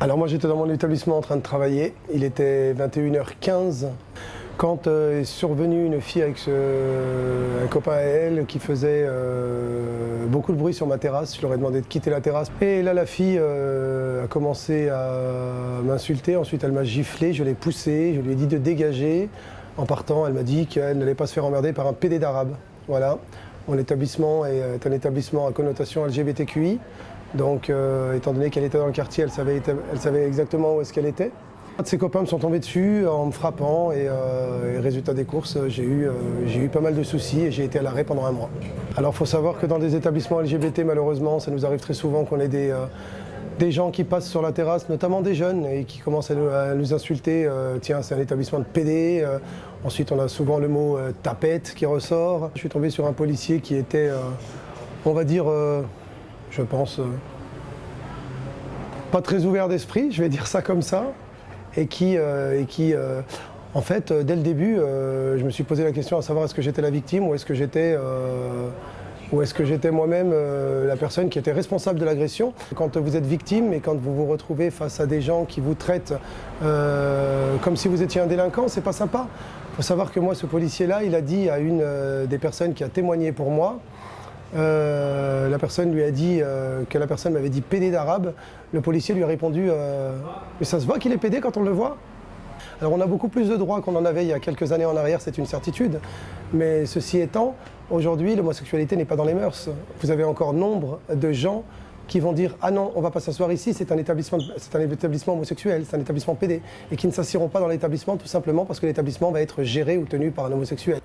Alors moi j'étais dans mon établissement en train de travailler, il était 21h15 quand est survenue une fille avec un copain à elle qui faisait beaucoup de bruit sur ma terrasse. Je leur ai demandé de quitter la terrasse. Et là la fille a commencé à m'insulter, ensuite elle m'a giflé, je l'ai poussée, je lui ai dit de dégager. En partant elle m'a dit qu'elle n'allait pas se faire emmerder par un PD d'arabe. Voilà, mon établissement est un établissement à connotation LGBTQI. Donc, étant donné qu'elle était dans le quartier, elle savait exactement où est-ce qu'elle était. Ses copains me sont tombés dessus en me frappant et résultat des courses, j'ai eu pas mal de soucis et j'ai été à l'arrêt pendant 1 mois. Alors, il faut savoir que dans des établissements LGBT, malheureusement, ça nous arrive très souvent qu'on ait des gens qui passent sur la terrasse, notamment des jeunes, et qui commencent à nous insulter. Tiens, c'est un établissement de PD. Ensuite, on a souvent le mot tapette qui ressort. Je suis tombé sur un policier qui était, on va dire, je pense, pas très ouvert d'esprit, je vais dire ça comme ça, et qui en fait, dès le début, je me suis posé la question à savoir est-ce que j'étais la victime ou est-ce que j'étais moi-même la personne qui était responsable de l'agression. Quand vous êtes victime et quand vous vous retrouvez face à des gens qui vous traitent comme si vous étiez un délinquant, c'est pas sympa. Il faut savoir que moi, ce policier-là, il a dit à une des personnes qui a témoigné pour moi, la personne lui a dit que la personne m'avait dit PD d'arabe. Le policier lui a répondu mais ça se voit qu'il est PD quand on le voit. Alors on a beaucoup plus de droits qu'on en avait il y a quelques années en arrière, c'est une certitude. Mais ceci étant, aujourd'hui l'homosexualité n'est pas dans les mœurs. Vous avez encore nombre de gens qui vont dire ah non, on va pas s'asseoir ici, c'est un établissement homosexuel, c'est un établissement PD, et qui ne s'assieront pas dans l'établissement tout simplement parce que l'établissement va être géré ou tenu par un homosexuel.